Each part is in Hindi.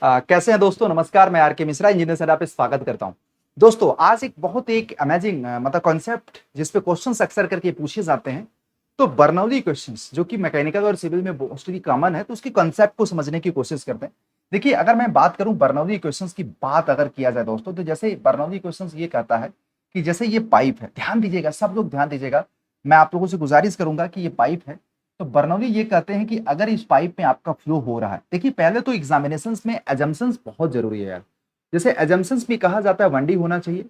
कैसे हैं दोस्तों? नमस्कार, मैं आर के मिश्रा इंजीनियर सर पे स्वागत करता हूं। दोस्तों, आज एक बहुत एक अमेजिंग मतलब कॉन्सेप्ट जिस पे क्वेश्चंस अक्सर करके पूछे जाते हैं, तो बर्नौली क्वेश्चंस जो कि मैकेनिकल और सिविल में मोस्टली कॉमन है, तो उसकी कॉन्सेप्ट को समझने की कोशिश करते हैं। देखिए, अगर मैं बात करूं बर्नौली क्वेश्चंस की बात अगर किया जाए दोस्तों, तो जैसे बर्नौली क्वेश्चंस ये कहता है कि जैसे ये पाइप है, ध्यान दीजिएगा, सब लोग ध्यान दीजिएगा। मैं आप लोगों से गुजारिश करूंगा कि ये पाइप है, तो बर्नौली ये कहते हैं कि अगर इस पाइप में आपका फ्लो हो रहा है, देखिए पहले तो एग्जामिनेशंस में एजम्पशंस बहुत जरूरी है यार। जैसे एजम्पशंस भी कहा जाता है 1D होना चाहिए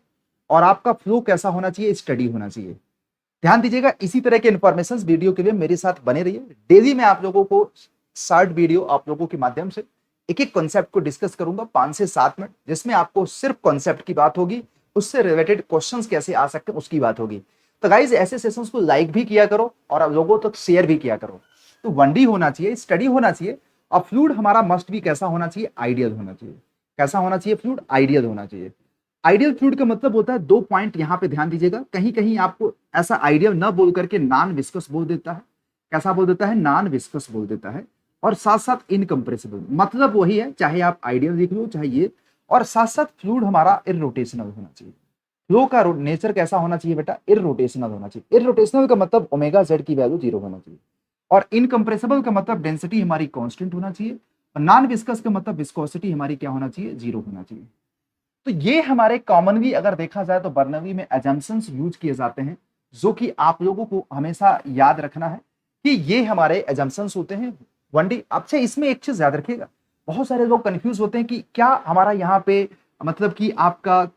और आपका फ्लो कैसा होना चाहिए, स्टडी होना चाहिए। ध्यान दीजिएगा, इसी तरह के इन्फॉर्मेशन वीडियो के लिए मेरे साथ बने रहिए। डेली मैं आप लोगों को शॉर्ट वीडियो आप लोगों के माध्यम से एक एक कॉन्सेप्ट को डिस्कस करूंगा 5 से 7 मिनट, जिसमें आपको सिर्फ कॉन्सेप्ट की बात होगी, उससे रिलेटेड क्वेश्चंस कैसे आ सकते हैं उसकी बात होगी। तो गाइज, ऐसे सेशंस को लाइक भी किया करो और आप लोगों तक शेयर भी किया करो। तो 1D होना चाहिए, स्टडी होना चाहिए और फ्लूइड हमारा मस्ट भी कैसा होना चाहिए, आइडियल होना चाहिए। कैसा होना चाहिए फ्लूइड? आइडियल होना चाहिए। आइडियल फ्लूइड का मतलब होता है, 2 पॉइंट यहां पे ध्यान दीजिएगा, कहीं कहीं आपको ऐसा आइडियल ना बोल करके नॉन विस्कस बोल देता है। कैसा बोल देता है? नॉन विस्कस बोल देता है। और साथ साथ इनकम्प्रेसिबल, मतलब वही है, चाहे आप आइडियल लिख लो चाहे ये। और साथ साथ फ्लूइड हमारा इररोटेशनल होना चाहिए। फ्लो का नेचर कैसा होना चाहिए बेटा? इररोटेशनल होना चाहिए। इररोटेशनल का मतलब ओमेगा जेड की वैल्यू 0 होना चाहिए। और इनकम्प्रेसिबल का मतलब डेंसिटी हमारी कांस्टेंट होना चाहिए। और नॉन विस्कस का मतलब विस्कोसिटी हमारी क्या होना चाहिए? 0 होना चाहिए। तो ये हमारे कॉमनली अगर देखा जाए तो बर्नौली में एजम्पशंस यूज किए जाते हैं, जो कि आप लोगों को हमेशा याद रखना है कि ये हमारे एजम्पशंस होते हैं 1D। अच्छा, इसमें एक चीज याद रखिएगा, बहुत सारे लोग कंफ्यूज होते हैं कि क्या हमारा यहाँ पे मतलब कि आपका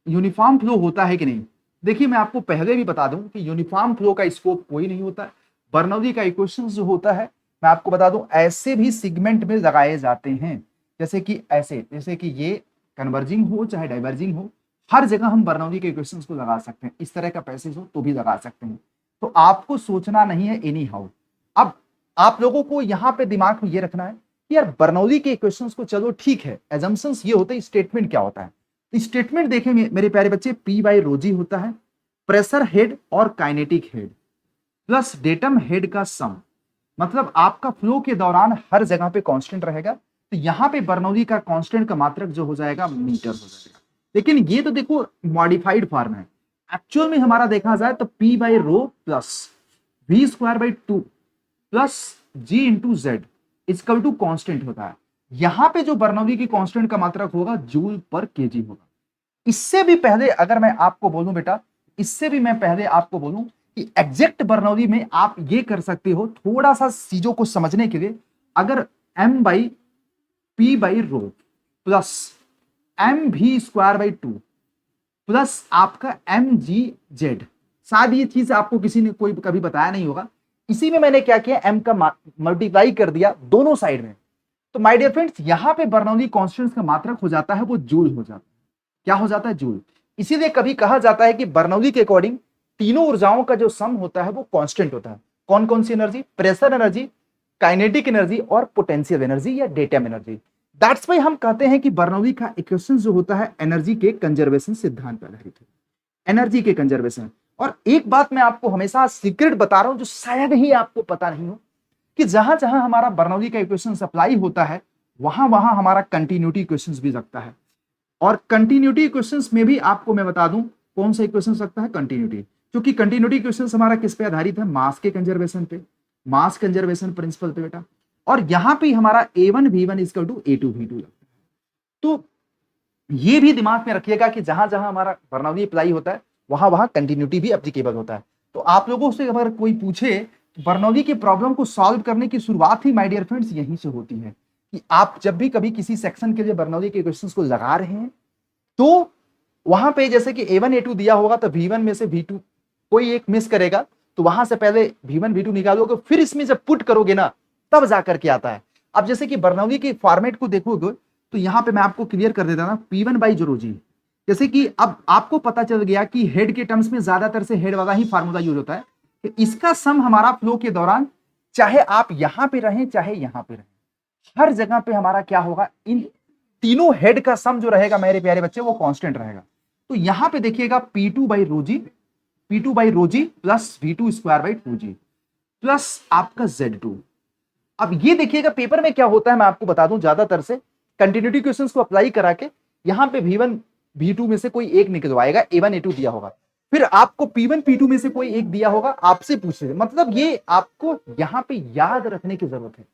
यूनिफॉर्म फ्लो होता है कि नहीं। देखिए, मैं आपको पहले भी बता दूं कि यूनिफॉर्म फ्लो का स्कोप कोई नहीं होता है। बर्नौली का इक्वेशन जो होता है, मैं आपको बता दूं, ऐसे भी सिगमेंट में लगाए जाते हैं, जैसे कि ऐसे, जैसे कि ये कन्वर्जिंग हो चाहे डाइवर्जिंग हो, हर जगह हम बर्नौली के इक्वेशंस को लगा सकते हैं। इस तरह का पैसेज हो तो भी लगा सकते हैं। तो आपको सोचना नहीं है एनी हाउ। अब आप लोगों को यहां पे दिमाग में ये रखना है कि यार बर्नौली के इक्वेशंस को चलो ठीक है, एजम्पशंस ये होते हैं, स्टेटमेंट क्या होता है। तो स्टेटमेंट देखें मेरे प्यारे बच्चे, पी बाई रोजी होता है प्रेशर हेड और kinetic head plus datum head का सम। मतलब आपका फ्लो के दौरान हर जगह पे कांस्टेंट रहेगा, तो यहां पे बर्नौली का कांस्टेंट का मात्रक जो हो जाएगा मीटर हो जाएगा। लेकिन ये तो देखो मॉडिफाइड फॉर्म है। एक्चुअल में हमारा देखा जाए तो P by rho plus V square by 2 plus g into z equal to constant होता है। यहां पे जो बर्नौली की कांस्टेंट का मात्रक होगा जूल पर केजी होगा। इससे भी पहले अगर मैं आपको बोलूं बेटा, इससे भी मैं पहले आपको बोलूं कि एग्जैक्ट बर्नौली में आप ये कर सकते हो, थोड़ा सा चीजों को समझने के लिए, अगर m by P by rho plus m v square by 2 plus आपका एम जी जेड, शायद ये चीज आपको किसी ने कोई कभी बताया नहीं होगा। इसी में मैंने क्या किया, एम का मल्टीप्लाई कर दिया दोनों साइड में। तो माय डियर फ्रेंड्स, यहां पे बर्नौली कांस्टेंट का मात्रक हो जाता है वो जूल हो जाता है। क्या हो जाता है? जूल। इसीलिए कभी कहा जाता है कि बर्नौली के अकॉर्डिंग तीनों ऊर्जाओं का जो सम होता है वो कांस्टेंट होता है। कौन कौन सी energy? Pressure energy, kinetic energy और पोटेंशियल एनर्जी या डेटम एनर्जी। दैट्स व्हाई हम कहते हैं कि बर्नौली का इक्वेशन जो होता है एनर्जी के कंजर्वेशन सिद्धांत पर आधारित है। एनर्जी के कंजर्वेशन। और एक बात मैं आपको हमेशा सीक्रेट बता रहा हूं जो शायद ही आपको पता नहीं हो, कि जहां जहां हमारा बर्नौली का इक्वेशन अप्लाई होता है, वहां वहां हमारा कंटिन्यूटी इक्वेशन भी लगता है। और कंटिन्यूटी इक्वेशंस में भी आपको मैं बता दूं कौन सा इक्वेशन लगता है, कंटिन्यूटी। क्योंकि कंटिन्यूटी इक्वेशंस हमारा किस पे आधारित है? मास के कंजर्वेशन पे, मास कंजर्वेशन प्रिंसिपल पे बेटा। और यहां पे हमारा A1V1 इक्वल टू A2V2 लगता है। तो ये भी दिमाग में रखिएगा कि जहां जहां हमारा बर्नौली अप्लाई होता है, वहां वहां कंटिन्यूटी भी एप्लीकेबल होता है। तो आप लोगों से अगर कोई पूछे, बर्नौली की प्रॉब्लम को सॉल्व करने की शुरुआत ही माय डियर फ्रेंड्स यहीं से होती है, कि आप जब भी कभी किसी सेक्शन के लिए बर्नौली के क्वेश्चंस को लगा रहे हैं, तो वहां पे जैसे कि A1 A2 दिया होगा तो V1 में से V2 कोई एक मिस करेगा, तो वहां से पहले V1 V2 निकालोगे, फिर इसमें जब पुट करोगे ना, तब जाकर के आता है। अब जैसे कि बर्नौली के फॉर्मेट को देखोगे तो यहां पे मैं आपको क्लियर कर देता ना, P1 बाई जो जी। जैसे कि अब आपको पता चल गया कि हेड के टर्म्स में ज्यादातर से हेड वाला ही फार्मूला यूज होता है, कि इसका सम हमारा फ्लो के दौरान, चाहे आप यहां पे रहें चाहे यहां पे रहें, हर जगह पे हमारा क्या होगा, इन तीनों हेड का सम जो रहेगा मेरे प्यारे बच्चे वो कांस्टेंट रहेगा। तो यहां पे देखिएगा P2 बाई रोजी, P2 बाई रोजी plus V2 square by 2G plus आपका Z2। अब ये देखिएगा पेपर में क्या होता है, मैं आपको बता दूं, ज्यादातर से कंटिन्यूटी क्वेश्चंस को अप्लाई करा के यहाँ पे V1 V2 में से कोई एक निकलवाएगा, A1 A2 दिया होगा, फिर आपको P1 P2 में से कोई एक दिया होगा, आपसे पूछे, मतलब ये आपको यहाँ पे याद रखने की जरूरत है।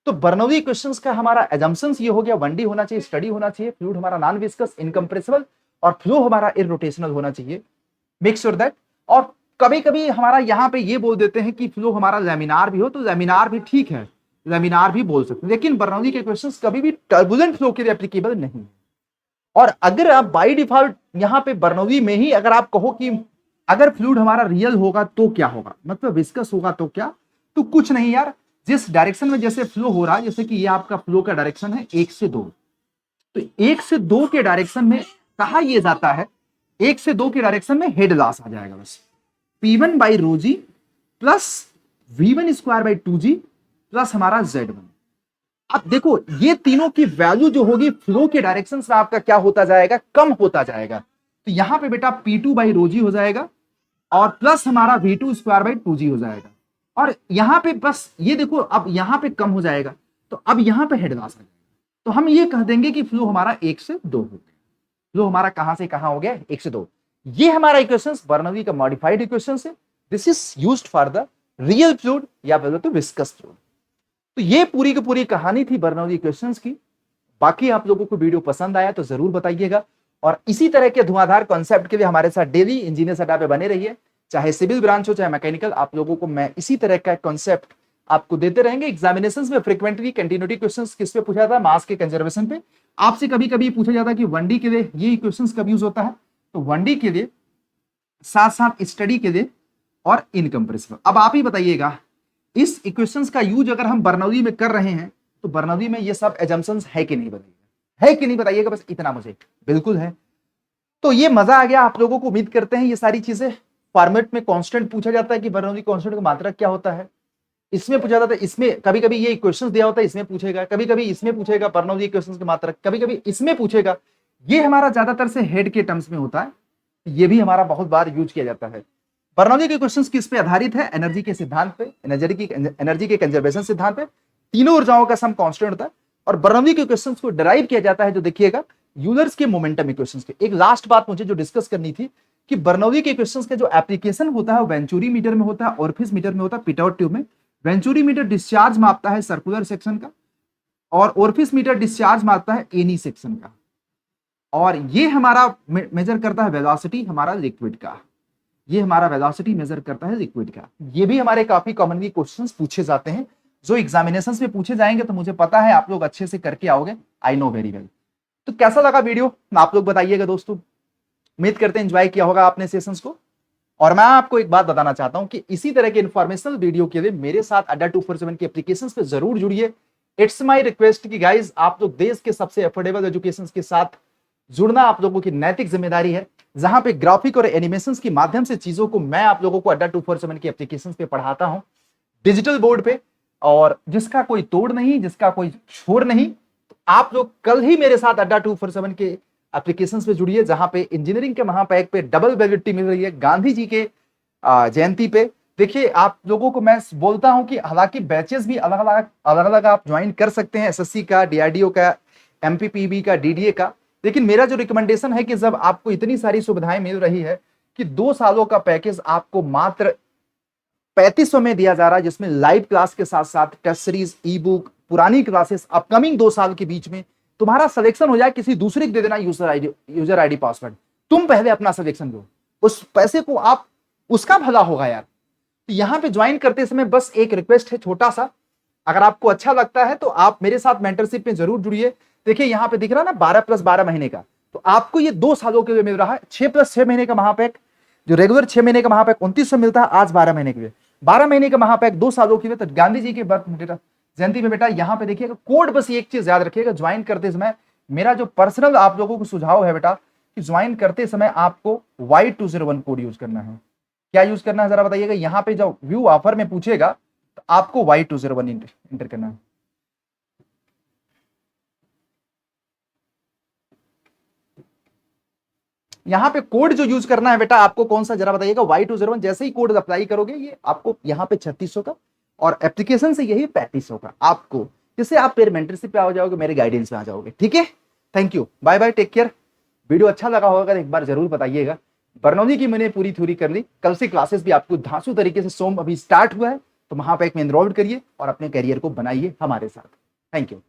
तो बर्नौली क्वेश्चंस का हमारा एजम्पशंस ये हो गया, 1D होना चाहिए, स्टडी होना चाहिए, फ्लूइड हमारा नॉन विस्कस, इनकम्प्रेसिबल, और फ्लो हमारा इरोटेशनल होना चाहिए, मेक श्योर दैट। और कभी कभी हमारा यहाँ पे ये बोल देते हैं कि फ्लो हमारा लैमिनार भी हो, तो लैमिनार भी ठीक है, लैमिनार भी बोल सकते हैं, लेकिन बर्नौली के क्वेश्चंस कभी भी टर्बुलेंट फ्लो के लिए एप्लीकेबल नहीं है। और अगर आप बाय डिफॉल्ट यहाँ पे बर्नौली में ही अगर आप कहो कि अगर फ्लूइड हमारा रियल होगा तो क्या होगा, मतलब विस्कस होगा तो क्या, तो कुछ नहीं यार, जिस डायरेक्शन में जैसे फ्लो हो रहा है, जैसे कि ये आपका फ्लो का डायरेक्शन है 1 से 2, तो 1 से 2 के डायरेक्शन में कहा यह जाता है 1 से 2 के डायरेक्शन में हेड लॉस आ जाएगा बस, P1 by rho g plus V1 square by 2G plus हमारा Z1। अब देखो ये तीनों की वैल्यू जो होगी फ्लो के डायरेक्शन से आपका क्या होता जाएगा, कम होता जाएगा। तो यहां पे बेटा P2 बाई रो जी हो जाएगा और प्लस हमारा V2 स्क्वायर बाई 2G हो जाएगा, और यहां पे बस ये देखो अब यहां पे कम हो जाएगा, तो अब यहां पे हेड लॉस आ जाएगा। तो हम ये कह देंगे कि फ्लो हमारा 1 से 2 हो गया। फ्लो हमारा कहां से कहां हो गया, 1 से 2। ये हमारा इक्वेशंस बर्नौली का मॉडिफाइड इक्वेशंस है। This is used for the real fluid या बोलो तो विस्कस फ्लूइड। तो ये पूरी की पूरी कहानी थी बर्नौली इक्वेशंस की। बाकी आप लोगों को वीडियो पसंद आया तो जरूर बताइएगा, और इसी तरह के धुआंधार कॉन्सेप्ट के लिए हमारे साथ डेली इंजीनियर अड्डा पे बने रहिए, चाहे सिविल ब्रांच हो चाहे मैकेनिकल। आप लोगों को मैं इसी तरह का कॉन्सेप्ट आपको देते रहेंगे। एग्जामिनेशंस में फ्रीक्वेंटली कंटिन्यूटी क्वेश्चंस किस पे पूछा जाता है, मास के कंजर्वेशन पे। आपसे कभी कभी पूछा जाता है कि 1D के लिए ये क्वेश्चंस कब यूज होता है, तो 1D के लिए साथ साथ स्टडी के लिए और इनकम्प्रेसिबल। अब आप ही बताइएगा इस इक्वेशंस का यूज अगर हम बर्नौली में कर रहे हैं तो बर्नौली में ये सब एजम्पशंस है कि नहीं, बताइएगा है कि नहीं, बताइएगा बस इतना मुझे। बिल्कुल है। तो ये मजा आ गया आप लोगों को, उम्मीद करते हैं ये सारी चीजें। फॉर्मेट में कांस्टेंट पूछा जाता है कि बर्नौली कांस्टेंट का मात्रक क्या होता है, इसमें पूछा जाता है, इसमें कभी कभी ये इक्वेशंस दिया होता है इसमें पूछेगा, कभी कभी इसमें पूछेगा बर्नौली इक्वेशंस के मात्रक, कभी कभी इसमें पूछेगा। ये हमारा ज्यादातर से हेड के टर्म्स में होता है, ये भी हमारा बहुत बार यूज किया जाता है। बर्नौली के क्वेश्चंस किस पे आधारित है, एनर्जी के सिद्धांत पे, एनर्जी के कंजर्वेशन सिद्धांत पे। तीनों ऊर्जाओं का सम कांस्टेंट होता है, और बर्नौली के क्वेश्चंस को डिराइव किया जाता है, जो देखिएगा यूलर्स के मोमेंटम इक्वेशंस के। एक लास्ट बात मुझे जो डिस्कस करनी थी कि बर्नौली के क्वेश्चंस का जो एप्लीकेशन होता है वो वेंचुरी मीटर में होता है, ऑरिफिस मीटर में होता है, पिटआउट ट्यूब में। वेंचुरी मीटर डिस्चार्ज मापता है सर्कुलर सेक्शन का, और ऑरिफिस मीटर डिस्चार्ज मापता है एनी सेक्शन का, और ये हमारा मेजर करता है वेलोसिटी हमारा लिक्विड का। ये हमारा वेलोसिटी मेजर करता है लिक्विड का। ये भी हमारे काफी कॉमनली क्वेश्चंस पूछे जाते हैं, जो एग्जामिनेशंस में पूछे जाएंगे, तो मुझे पता है आप लोग अच्छे से करके आओगे, आई नो वेरी वेल। तो कैसा लगा वीडियो आप लोग बताइएगा दोस्तों। उम्मीद करते हैं एंजॉय किया होगा आपने सेशंस को। और मैं आपको एक बात बताना चाहता हूं कि इसी तरह के इंफॉर्मेशनल वीडियो के लिए मेरे साथ अड्डा 247 की एप्लीकेशंस पे जरूर जुड़िए। इट्स माय रिक्वेस्ट कि गाइस आप लोग देश के सबसे अफोर्डेबल एजुकेशन के साथ जुड़ना आप लोगों की नैतिक जिम्मेदारी है, जहां पे ग्राफिक और एनिमेशंस के माध्यम से चीजों को मैं आप लोगों को अड्डा 247 की एप्लीकेशंस पे पढ़ाता हूं, डिजिटल बोर्ड पे, और जिसका कोई तोड़ नहीं, जिसका कोई छोर नहीं। तो आप लोग कल ही मेरे साथ अड्डा 247 के एप्लीकेशंस पे जुड़िए, जहां पे इंजीनियरिंग के महापैक पे डबल वैलिडिटी मिल रही है गांधी जी के जयंती पे। देखिए आप लोगों को मैं बोलता हूं कि हालांकि बैचेस भी अलग अलग आप ज्वाइन कर सकते हैं, एसएससी का, डीआरडीओ का, एमपीपीबी का, डीडीए का, लेकिन मेरा जो रिकमेंडेशन है कि जब आपको इतनी सारी सुविधाएं मिल रही है कि 2 सालों का पैकेज आपको मात्र 3500 में दिया जा रहा है, जिसमें लाइव क्लास के साथ साथ टेस्ट सीरीज, ई बुक, पुरानी क्लासेस, अपकमिंग 2 साल के बीच में तुम्हारा सिलेक्शन हो जाए, किसी दूसरे को दे देना यूजर आईडी पासवर्ड, तुम पहले अपना सिलेक्शन दो, उस पैसे को आप, उसका भला होगा यार। यहां पे ज्वाइन करते समय बस एक रिक्वेस्ट है छोटा सा, अगर आपको अच्छा लगता है तो आप मेरे साथ मेंटरशिप में जरूर जुड़िए। देखिए यहां पे दिख रहा है ना 12 + 12 महीने का, तो आपको ये 2 सालों के लिए मिल रहा है। 6 + 6 महीने का महापैक, जो रेगुलर 6 महीने का महापैक 2900 मिलता है, आज 12 महीने के लिए, 12 महीने का महापैक 2 सालों के लिए। तो गांधी जी के बर्थ जयंती में बेटा यहाँ पे देखिएगा कोड, बस एक चीज याद रखिएगा, ज्वाइन करते समय मेरा जो पर्सनल आप लोगों को सुझाव है बेटा कि ज्वाइन करते समय आपको Y201 कोड यूज करना है। क्या यूज करना है जरा बताइएगा। यहाँ पे जब व्यू ऑफर में पूछेगा तो आपको Y201 इंटर करना है। यहाँ पे कोड जो यूज करना है बेटा आपको कौन सा जरा बताइएगा, Y201। जैसे ही कोड अप्लाई करोगे ये आपको यहाँ पे 3600 का, और एप्लीकेशन से यही 3500 का आपको जिससे आप मेरे मेंटरशिप पे आ जाओगे, मेरे गाइडेंस में आ जाओगे। ठीक है, thank you, bye bye, take care. Video अच्छा लगा होगा तो एक बार जरूर बताइएगा। बर्नौली की मैंने पूरी थ्योरी कर ली, कल से क्लासेस भी आपको धांसू तरीके से सोम अभी स्टार्ट हुआ है, तो वहां पे एक में एनरोल करिए और अपने करियर को बनाइए हमारे साथ। Thank you.